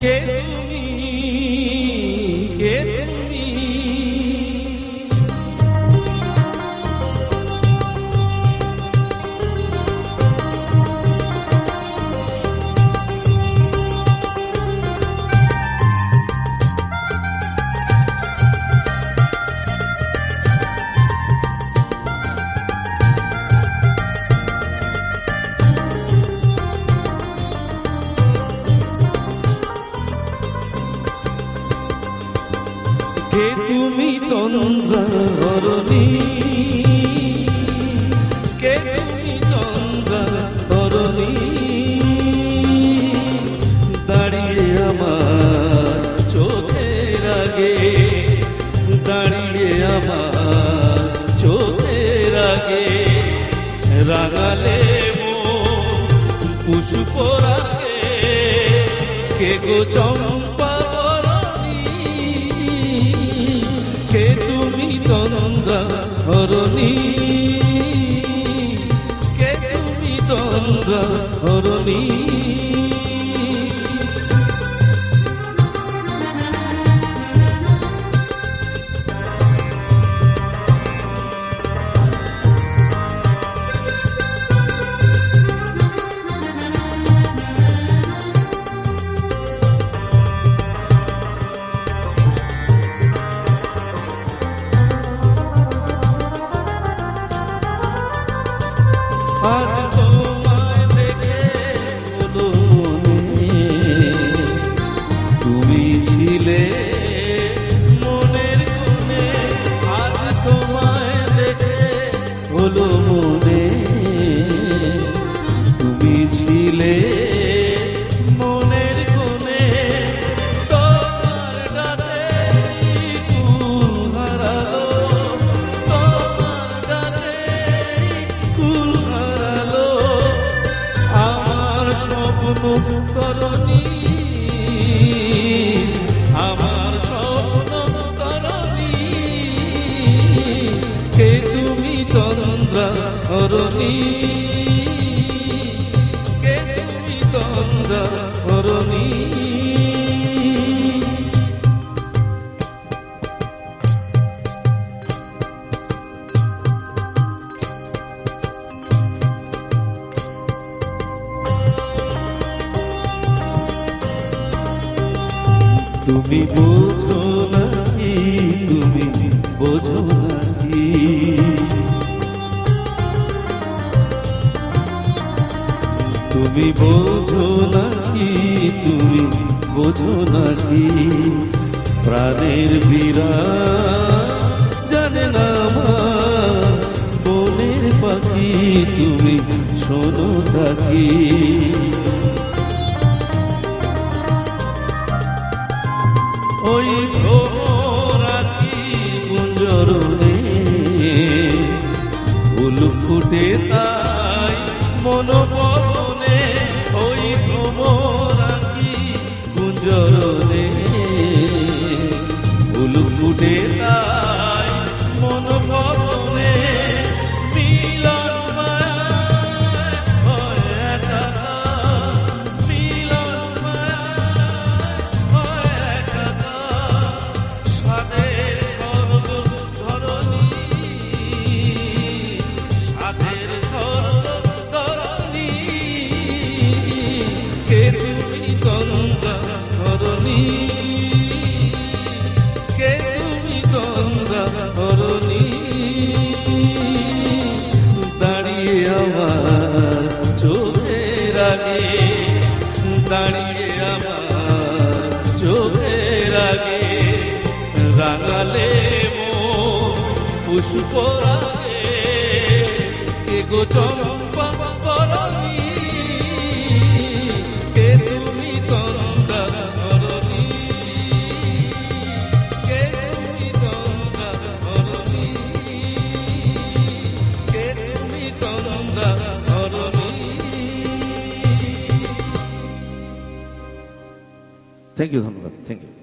কে তুমি, কে তুমি, কে তুমি তন্দ্রাহরণী, কে তুমি তন্দ্রাহরণী, দাঁড়িয়ে আমার চোখের আগে, দাঁড়িয়ে আমার চোখের আগে, রাঙালে মন পুষ্প রাখে, কে গো চম্পা কে তুমি তন্দ্রাহরণী, কে তুমি তন্দ্রাহরণী। আজ তোমায় দেখে হলো মনে, তুমি ছিলে মনের কোণে, আজ তোমায় দেখে হলো মনে, তুমি ছিলে মনের কোণে, তোমার ডাকে কুল হারালো, তোমার ডাকে কুল স্বপ্ন তরণী, আমার স্বপ্ন তরণী, কে তুমি তন্দ্রাহরণী, কে তুমি তন্দ্রাহরণী। তুমি বোঝো নাকি, তুমি বোঝো নাকি, তুমি বোঝো নাকি, তুমি বোঝো নাকি, প্রাণের বিরাট জানে না আমার বনের পাখি, তুমি শোনো থাকি। ওই ভ্রমরাটি কুঞ্জরণে ফুল ফুটে তাই মনোপবনে, ওই ভ্রমরাটি কুঞ্জরণে ফুল ফুটে তাই মনোপবনে, মিলন মায়ায় হয় একাকা, মিলন মায়ায় হয় একাকা, সাধের স্বর্গ ধরণী, সাধের স্বর্গ ধরণী, কে তুমি তন্দ্রাহরণী, কে তুমি তন্দ্রাহরণী, দাঁড়িয়ে আমার চোখের আগে, দাঁড়িয়ে আমার চোখের আগে, রাঙালে মন পুষ্প রাখে, কে গো চম্পা তরণী, কে তুমি তন্দ্রাহরণী, কে তুমি তন্দ্রাহরণী, কে তুমি তন্দ্রাহরণী। থ্যাংক ইউ, ধন্যবাদ, থ্যাংক ইউ।